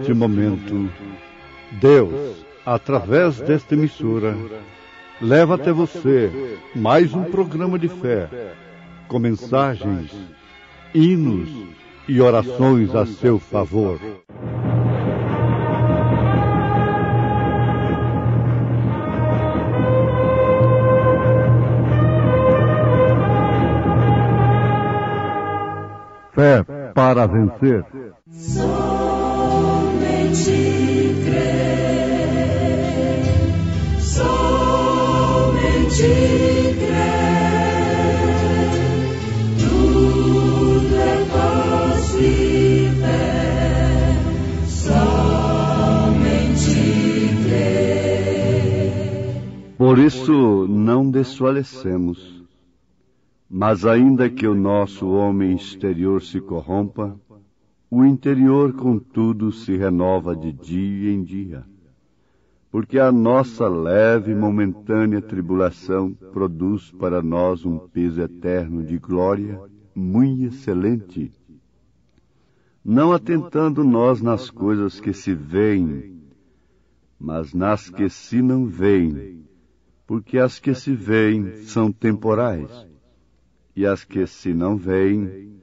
neste momento, Deus, através desta emissora, leva até você mais um programa de fé, com mensagens, hinos e orações a seu favor. Fé para vencer. Somente crer, somente crer, tudo é possível, somente crer. Por isso não desfalecemos. Mas ainda que o nosso homem exterior se corrompa, o interior, contudo, se renova de dia em dia. Porque a nossa leve e momentânea tribulação produz para nós um peso eterno de glória muito excelente. Não atentando nós nas coisas que se veem, mas nas que se não veem, porque as que se veem são temporais, e as que se não veem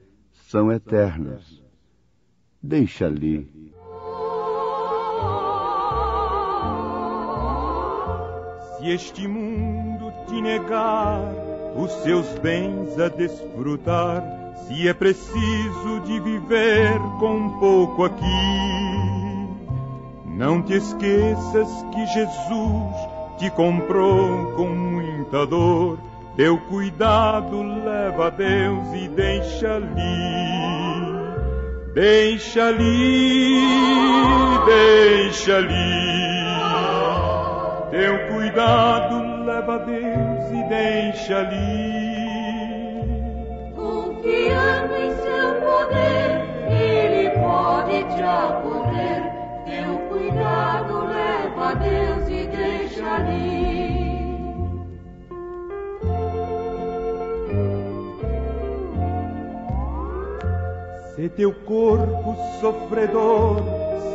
são eternas. Deixa ali. Se este mundo te negar os seus bens a desfrutar, se é preciso de viver com pouco aqui, não te esqueças que Jesus te comprou com muita dor. Teu cuidado leva a Deus e deixa ali, deixa ali, deixa ali. Teu cuidado leva a Deus e deixa ali. Confiando em seu poder, Ele pode te acolher. Teu cuidado leva a Deus e deixa ali. Se teu corpo sofredor,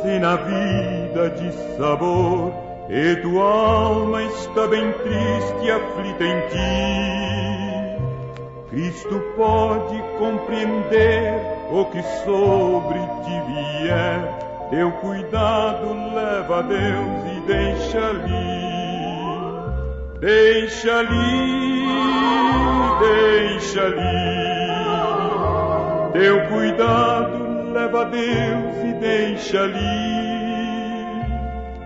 se na vida de sabor, e tua alma está bem triste e aflita em ti, Cristo pode compreender o que sobre ti vier. Teu cuidado leva a Deus e deixa ali, deixa ali, deixa ali. Teu cuidado leva a Deus e deixa ali.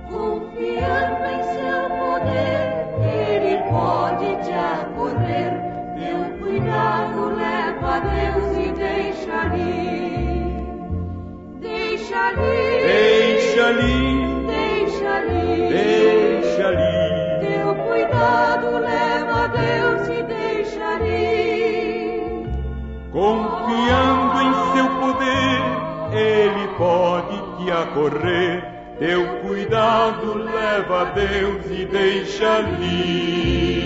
Confiando em seu poder, Ele pode te acolher. Teu cuidado leva a Deus e deixa ali. Deixa ali, deixa ali, deixa ali, deixa ali. Teu cuidado leva a Deus e deixa ali. Confiando em seu poder, Ele pode te acorrer. Teu cuidado leva a Deus e deixa ali.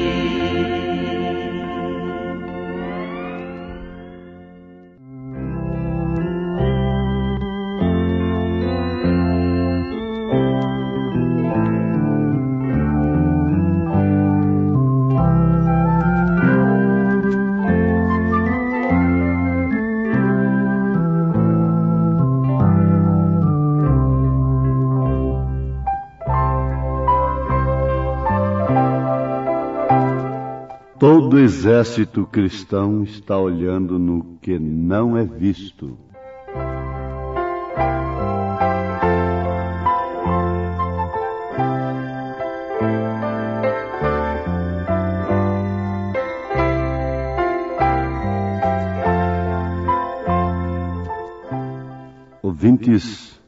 Todo exército cristão está olhando no que não é visto. Ouvintes,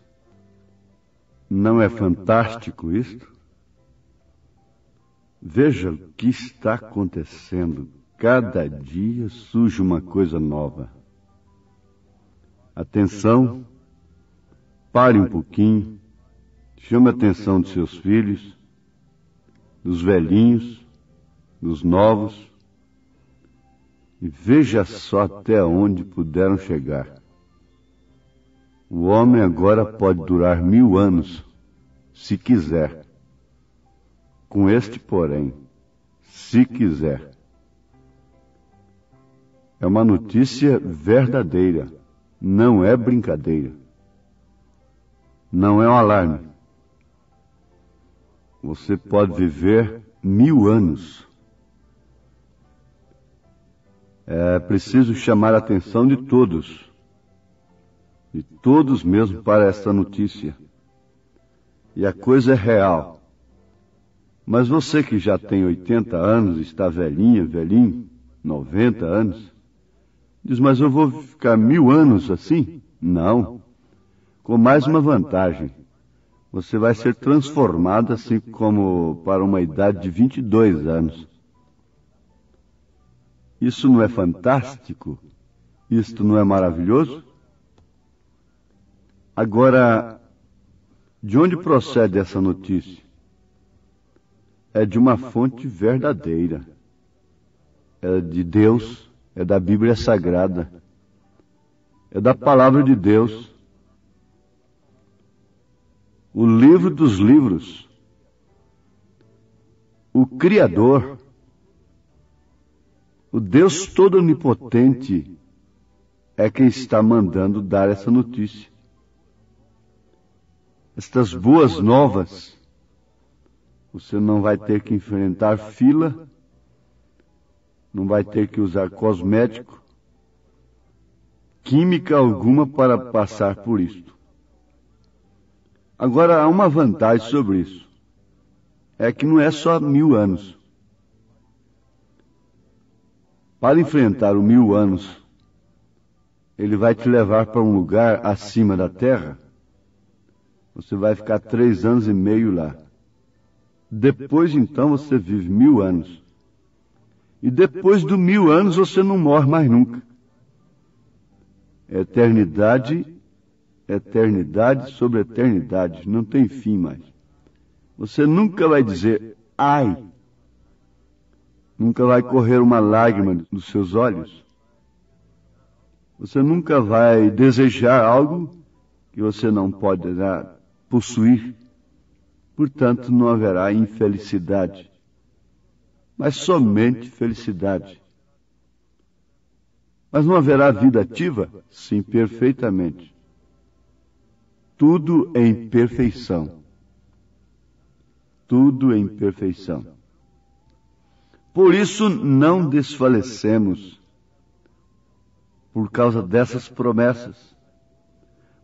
não é fantástico isto? Veja o que está acontecendo. Cada dia surge uma coisa nova. Atenção, pare um pouquinho, chame a atenção dos seus filhos, dos velhinhos, dos novos, e veja só até onde puderam chegar. O homem agora pode durar 1000 anos, se quiser. Com este porém, se quiser. É uma notícia verdadeira, não é brincadeira. Não é um alarme. Você pode viver 1000 anos. É preciso chamar a atenção de todos mesmo para esta notícia. E a coisa é real. Mas você que já tem 80 anos, está velhinho, 90 anos, diz, mas eu vou ficar 1000 anos assim? Não. Com mais uma vantagem. Você vai ser transformado assim como para uma idade de 22 anos. Isso não é fantástico? Isto não é maravilhoso? Agora, de onde procede essa notícia? É de uma fonte verdadeira. É de Deus, é da Bíblia Sagrada, é da Palavra de Deus. O livro dos livros, o Criador, o Deus Todo-Onipotente é quem está mandando dar essa notícia. Estas boas novas, você não vai ter que enfrentar fila, não vai ter que usar cosmético, química alguma para passar por isto. Agora, há uma vantagem sobre isso. É que não é só 1000 anos. Para enfrentar o 1000 anos, ele vai te levar para um lugar acima da terra. Você vai ficar 3 anos e meio lá. Depois, então, você vive 1000 anos. E depois dos 1000 anos, você não morre mais nunca. Eternidade sobre eternidade, não tem fim mais. Você nunca vai dizer, ai, nunca vai correr uma lágrima dos seus olhos. Você nunca vai desejar algo que você não pode possuir. Portanto, não haverá infelicidade, mas somente felicidade. Mas não haverá vida ativa? Sim, perfeitamente. Tudo em perfeição. Tudo em perfeição. Por isso não desfalecemos por causa dessas promessas.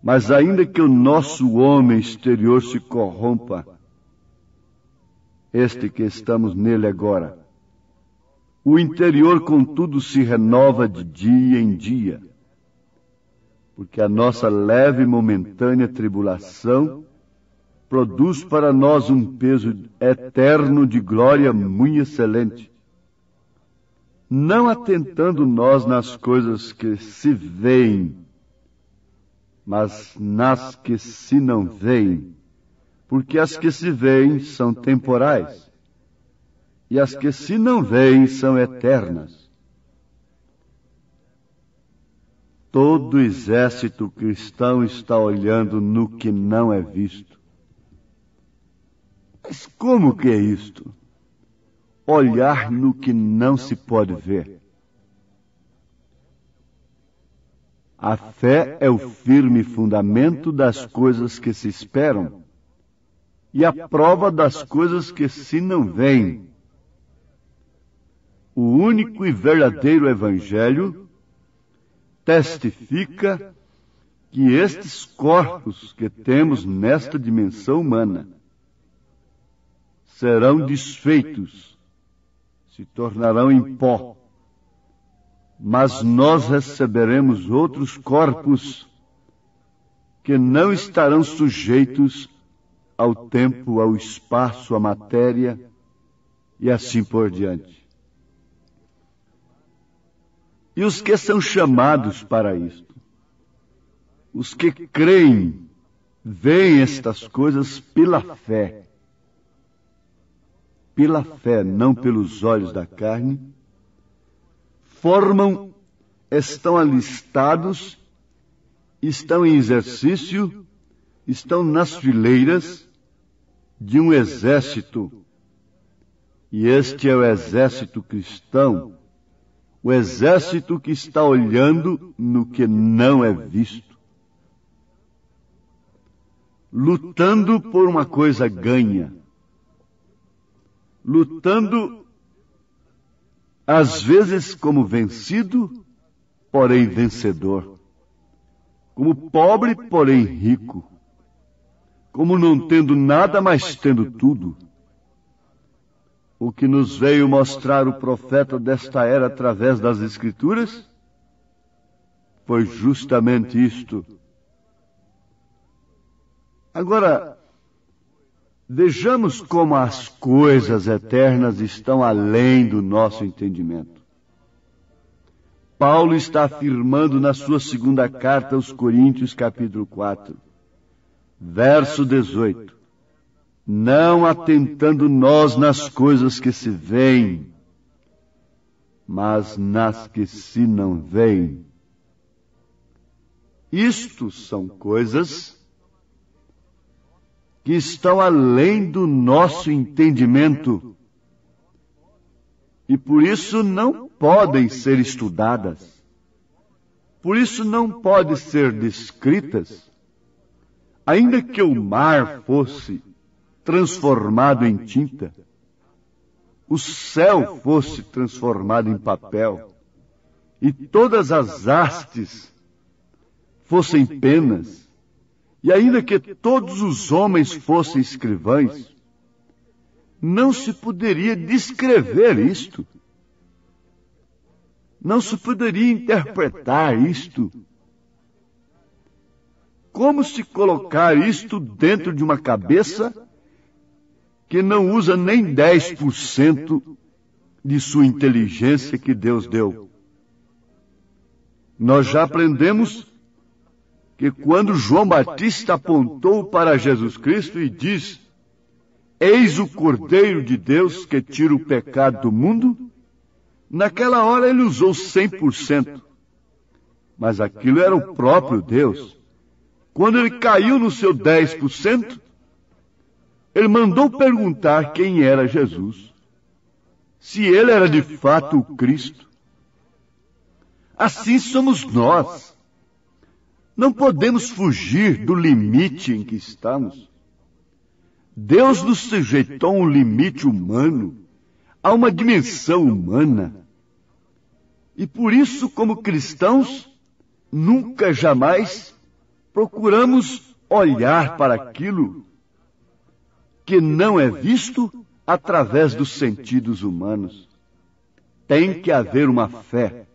Mas ainda que o nosso homem exterior se corrompa, este que estamos nele agora, o interior contudo se renova de dia em dia. Porque a nossa leve e momentânea tribulação produz para nós um peso eterno de glória muito excelente. Não atentando nós nas coisas que se veem, mas nas que se não veem, porque as que se veem são temporais, e as que se não veem são eternas. Todo exército cristão está olhando no que não é visto. Mas como que é isto? Olhar no que não se pode ver. A fé é o firme fundamento das coisas que se esperam e a prova das coisas que se não veem. O único e verdadeiro Evangelho testifica que estes corpos que temos nesta dimensão humana serão desfeitos, se tornarão em pó, mas nós receberemos outros corpos que não estarão sujeitos ao tempo, ao espaço, à matéria e assim por diante. E os que são chamados para isto, os que creem, veem estas coisas pela fé, não pelos olhos da carne, estão alistados estão em exercício, estão nas fileiras de um exército. E este é o exército cristão, o exército que está olhando no que não é visto, lutando por uma coisa ganha, lutando às vezes como vencido, porém vencedor, como pobre, porém rico, como não tendo nada, mas tendo tudo. O que nos veio mostrar o profeta desta era através das Escrituras foi justamente isto. Agora, vejamos como as coisas eternas estão além do nosso entendimento. Paulo está afirmando na sua segunda carta aos Coríntios, capítulo 4, verso 18. Não atentando nós nas coisas que se veem, mas nas que se não veem. Isto são coisas que estão além do nosso entendimento e por isso não podem ser estudadas, por isso não podem ser descritas, ainda que o mar fosse transformado em tinta, o céu fosse transformado em papel, e todas as hastes fossem penas, e ainda que todos os homens fossem escrivães, não se poderia descrever isto, não se poderia interpretar isto. Como se colocar isto dentro de uma cabeça que não usa nem 10% de sua inteligência que Deus deu? Nós já aprendemos que quando João Batista apontou para Jesus Cristo e diz: eis o Cordeiro de Deus que tira o pecado do mundo, naquela hora ele usou 100%. Mas aquilo era o próprio Deus. Quando ele caiu no seu 10%, ele mandou perguntar quem era Jesus, se ele era de fato o Cristo. Assim somos nós. Não podemos fugir do limite em que estamos. Deus nos sujeitou a um limite humano, a uma dimensão humana. E por isso, como cristãos, nunca jamais procuramos olhar para aquilo que não é visto através dos sentidos humanos. Tem que haver uma fé.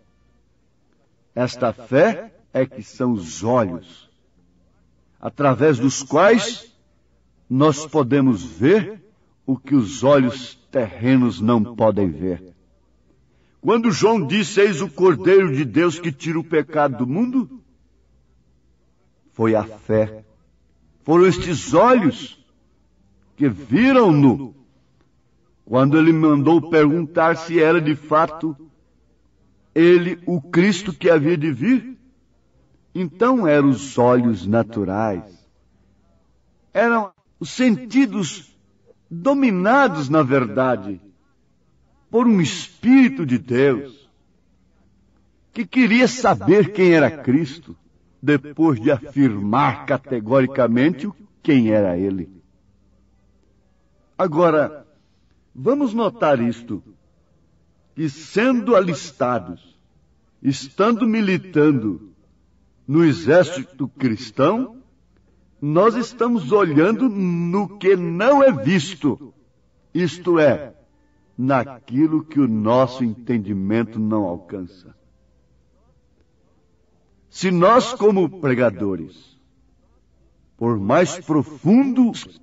Esta fé é que são os olhos, através dos quais nós podemos ver o que os olhos terrenos não podem ver. Quando João disse: eis o Cordeiro de Deus que tira o pecado do mundo, foi a fé. Foram estes olhos que viram-no quando ele mandou perguntar se era de fato ele o Cristo que havia de vir. Então eram os olhos naturais, eram os sentidos dominados, na verdade, por um Espírito de Deus que queria saber quem era Cristo, depois de afirmar categoricamente quem era Ele. Agora, vamos notar isto, que sendo alistados, estando militando no exército cristão, nós estamos olhando no que não é visto, isto é, naquilo que o nosso entendimento não alcança. Se nós, como pregadores, por mais profundos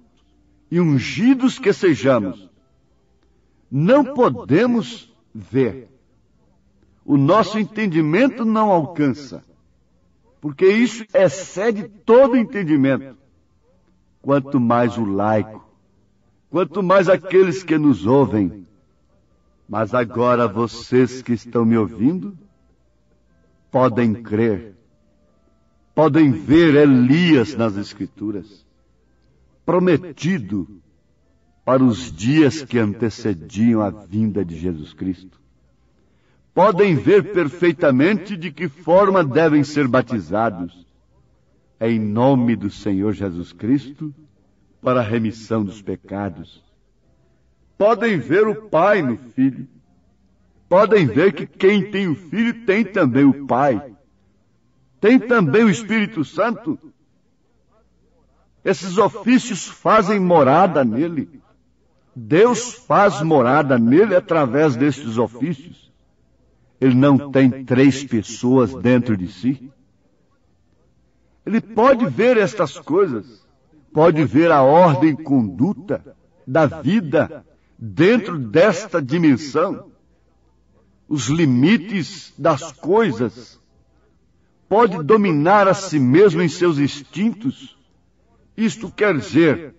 e ungidos que sejamos, não podemos ver, o nosso entendimento não alcança, porque isso excede todo entendimento. Quanto mais o laico, quanto mais aqueles que nos ouvem. Mas agora vocês que estão me ouvindo, podem crer, podem ver Elias nas Escrituras, prometido para os dias que antecediam a vinda de Jesus Cristo. Podem ver perfeitamente de que forma devem ser batizados, em nome do Senhor Jesus Cristo, para a remissão dos pecados. Podem ver o Pai no Filho. Podem ver que quem tem o Filho tem também o Pai. Tem também o Espírito Santo. Esses ofícios fazem morada nele. Deus faz morada nele através destes ofícios. Ele não tem 3 pessoas dentro de si. Ele pode ver estas coisas, pode ver a ordem e conduta da vida dentro desta dimensão, os limites das coisas, pode dominar a si mesmo em seus instintos. Isto quer dizer,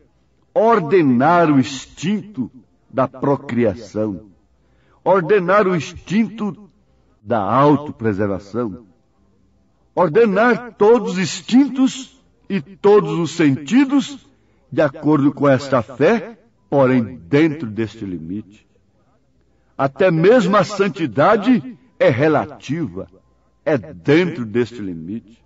ordenar o instinto da procriação, ordenar o instinto da autopreservação, ordenar todos os instintos e todos os sentidos de acordo com esta fé, porém dentro deste limite. Até mesmo a santidade é relativa, é dentro deste limite.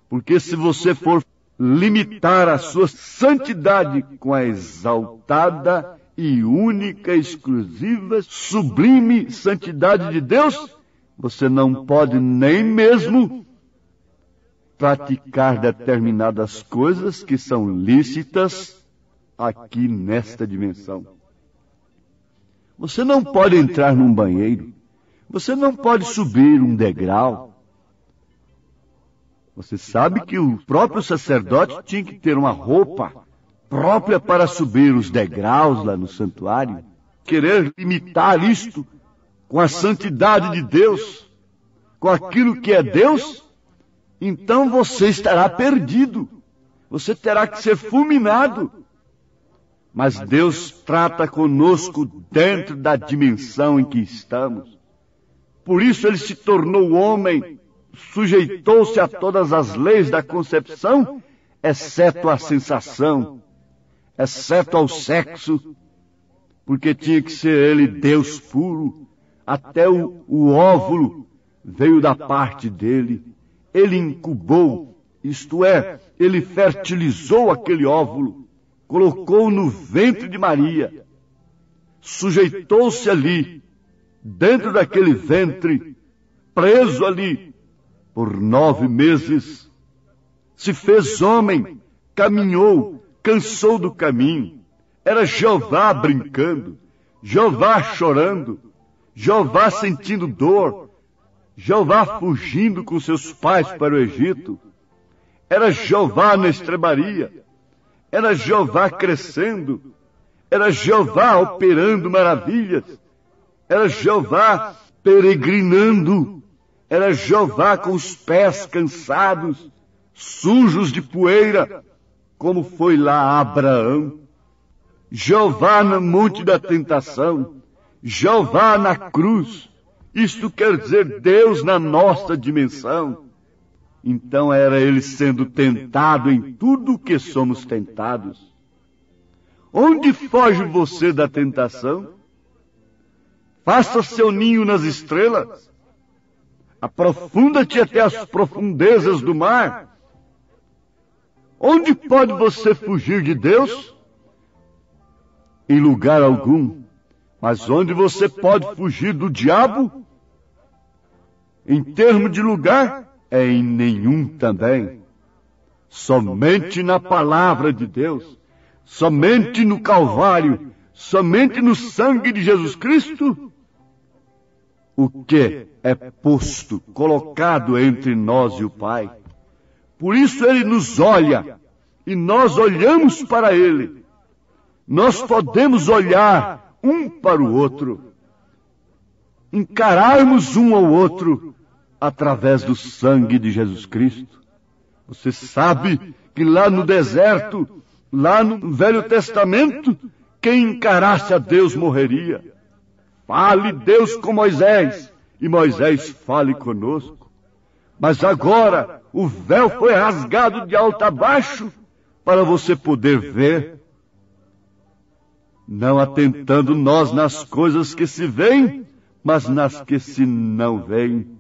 Porque se você for limitar a sua santidade com a exaltada e única, exclusiva, sublime santidade de Deus, você não pode nem mesmo praticar determinadas coisas que são lícitas aqui nesta dimensão. Você não pode entrar num banheiro. Você não pode subir um degrau. Você sabe que o próprio sacerdote tinha que ter uma roupa própria para subir os degraus lá no santuário. Querer limitar isto com a santidade de Deus, com aquilo que é Deus, então você estará perdido. Você terá que ser fulminado. Mas Deus trata conosco dentro da dimensão em que estamos. Por isso Ele se tornou homem, sujeitou-se a todas as leis da concepção, exceto a sensação, exceto ao sexo, porque tinha que ser Ele Deus puro. Até o óvulo veio da parte dele. Ele incubou, isto é, Ele fertilizou aquele óvulo, colocou no ventre de Maria, sujeitou-se ali, dentro daquele ventre, preso ali, por 9 meses, se fez homem, caminhou, cansou do caminho, era Jeová brincando, Jeová chorando, Jeová sentindo dor, Jeová fugindo com seus pais para o Egito, era Jeová na estrebaria, era Jeová crescendo, era Jeová operando maravilhas, era Jeová peregrinando, era Jeová com os pés cansados, sujos de poeira, como foi lá Abraão, Jeová no monte da tentação, Jeová na cruz. Isto quer dizer Deus na nossa dimensão. Então era Ele sendo tentado em tudo o que somos tentados. Onde foge você da tentação? Faça seu ninho nas estrelas. Aprofunda-te até as profundezas do mar. Onde pode você fugir de Deus? Em lugar algum. Mas onde você pode fugir do diabo? Em termos de lugar, é em nenhum também. Somente na palavra de Deus, somente no Calvário, somente no sangue de Jesus Cristo, o que é posto, colocado entre nós e o Pai. Por isso Ele nos olha, e nós olhamos para Ele. Nós podemos olhar um para o outro, encararmos um ao outro através do sangue de Jesus Cristo. Você sabe que lá no deserto, lá no Velho Testamento, quem encarasse a Deus morreria. Fale Deus com Moisés, e Moisés fale conosco. Mas agora, o véu foi rasgado de alto a baixo para você poder ver, não atentando nós nas coisas que se veem, mas nas que se não veem.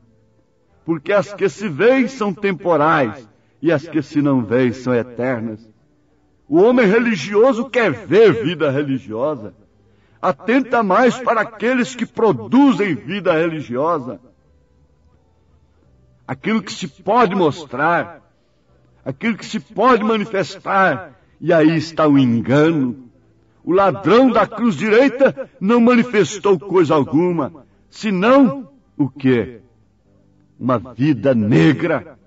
Porque as que se veem são temporais e as que se não veem são eternas. O homem religioso quer ver vida religiosa. Atenta mais para aqueles que produzem vida religiosa. Aquilo que se pode mostrar, aquilo que se pode manifestar, e aí está o engano. O ladrão da cruz direita não manifestou coisa alguma, senão o quê? Uma vida negra,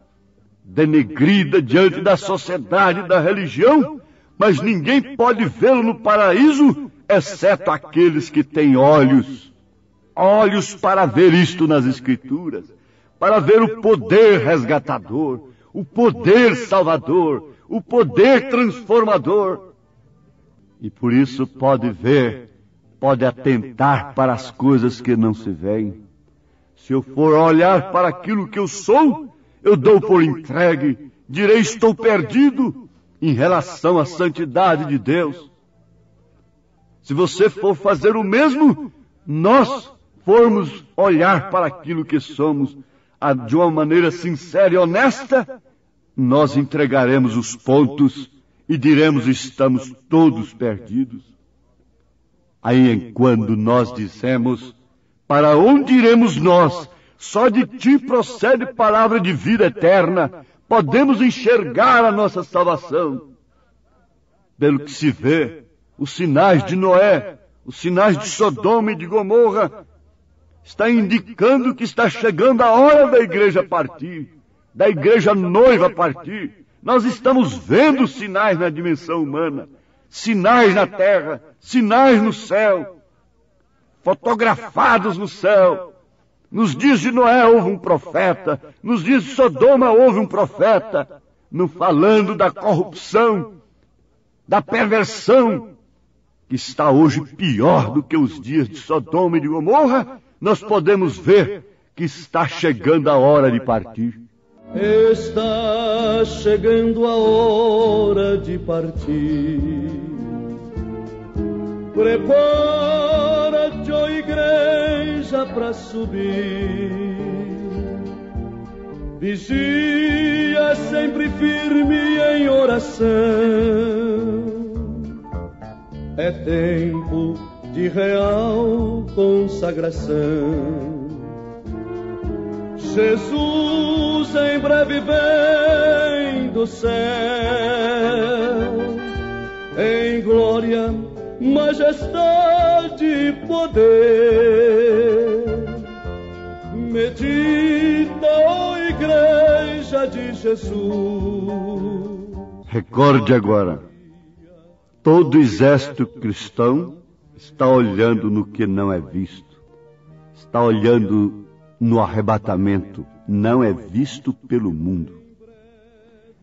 denegrida diante da sociedade e da religião, mas ninguém pode vê-lo no paraíso, exceto aqueles que têm olhos para ver isto nas Escrituras, para ver o poder resgatador, o poder salvador, o poder transformador. E por isso pode ver, pode atentar para as coisas que não se veem. Se eu for olhar para aquilo que eu sou, eu dou por entregue, direi estou perdido em relação à santidade de Deus. Se você for fazer o mesmo, nós formos olhar para aquilo que somos de uma maneira sincera e honesta, nós entregaremos os pontos e diremos estamos todos perdidos. Aí quando nós dissemos, para onde iremos nós? Só de ti procede palavra de vida eterna, podemos enxergar a nossa salvação. Pelo que se vê, os sinais de Noé, os sinais de Sodoma e de Gomorra, está indicando que está chegando a hora da igreja partir, da igreja noiva partir. Nós estamos vendo sinais na dimensão humana, sinais na terra, sinais no céu, fotografados no céu. Nos dias de Noé houve um profeta, nos dias de Sodoma houve um profeta, não falando da corrupção, da perversão, que está hoje pior do que os dias de Sodoma e de Gomorra. Nós podemos ver que está chegando a hora de partir. Está chegando a hora de partir. Prepara-te, ó igreja, para subir. Vigia sempre firme em oração. É tempo de real consagração. Jesus em breve vem do céu, em glória, majestade e poder. Medita, ó igreja de Jesus. Recorde agora, todo exército cristão está olhando no que não é visto, está olhando no arrebatamento, não é visto pelo mundo,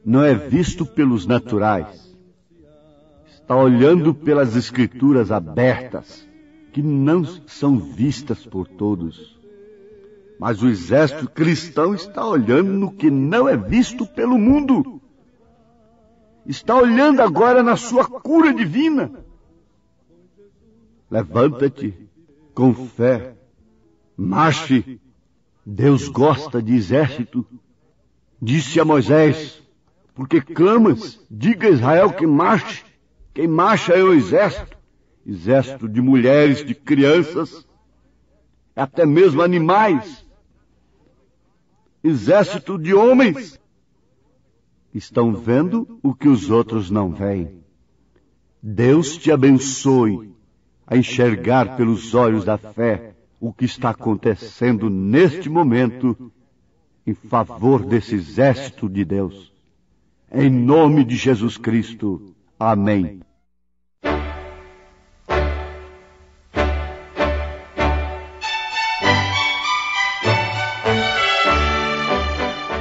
não é visto pelos naturais, está olhando pelas Escrituras abertas, que não são vistas por todos. Mas o exército cristão está olhando no que não é visto pelo mundo, está olhando agora na sua cura divina. Levanta-te com fé, marche. Deus gosta de exército. Disse a Moisés, porque clamas, diga a Israel que marche. Quem marcha é o exército. Exército de mulheres, de crianças, até mesmo animais. Exército de homens. Estão vendo o que os outros não veem. Deus te abençoe a enxergar pelos olhos da fé o que está acontecendo neste momento em favor desse exército de Deus. Em nome de Jesus Cristo. Amém.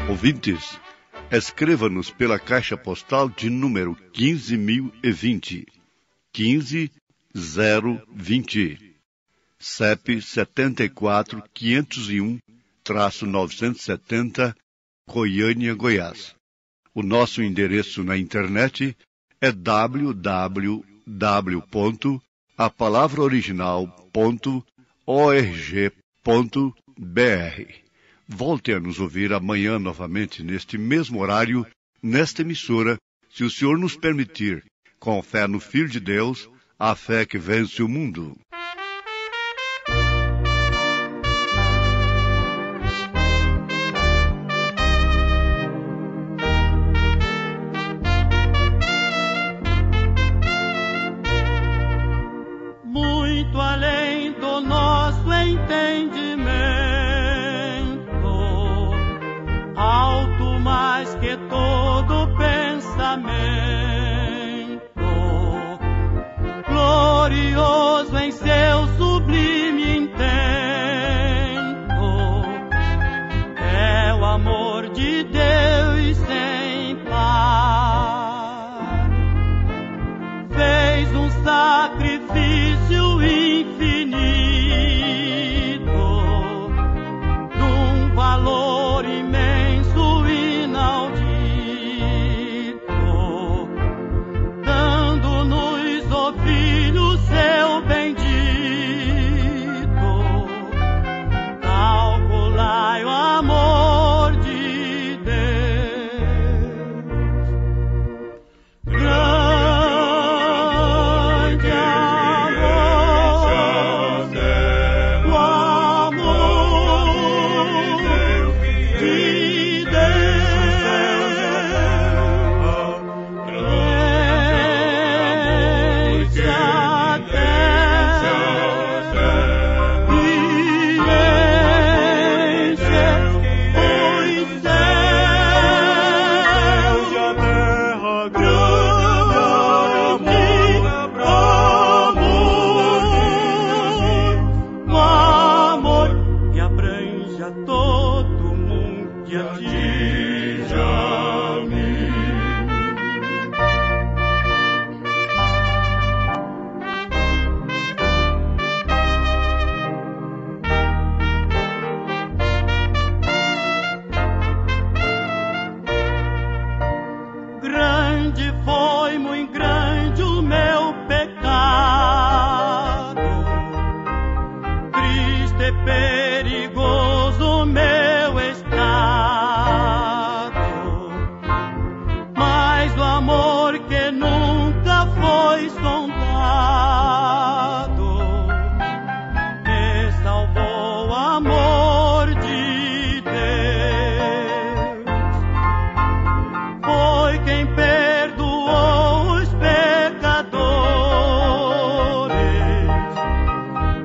Ouvintes, escreva-nos pela caixa postal de número 15.020, 15020. CEP 74-501-970, Goiânia, Goiás. O nosso endereço na internet é www.apalavraoriginal.org.br. Volte a nos ouvir amanhã novamente neste mesmo horário, nesta emissora, se o Senhor nos permitir, com fé no Filho de Deus, a fé que vence o mundo. Muito além do nosso entendimento, alto mais que todo pensamento, glorioso em seu sublime intento, é o amor de Deus sem par. Fez um sacrifício infinito, num valor imenso, inaudito, dando-nos, ó Filho, seu bendito. Calculai o amor de Deus. Grande amor, o amor de Deus, desce a terra e enche os céus. Grande amor que abrange a todo mundo, que atinge a mim. Grande foi, muito grande o meu pecado, triste e perigoso o meu estado, mas o amor que nunca foi sondado me salvou, amor de Deus. Foi quem perdoou os pecadores,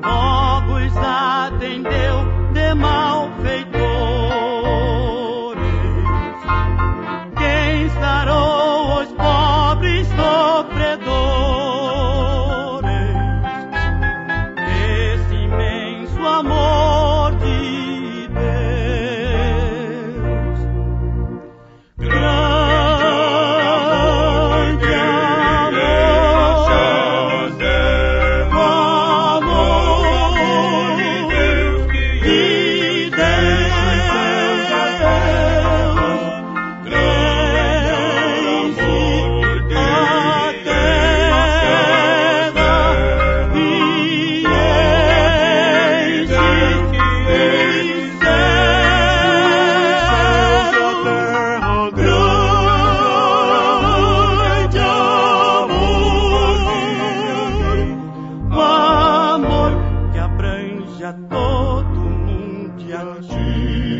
logo os atendeu de malfeitores. Quem sarou os pobres sofredores, esse imenso amor de Deus. Grande amor de Deus, a todo mundo e a ti.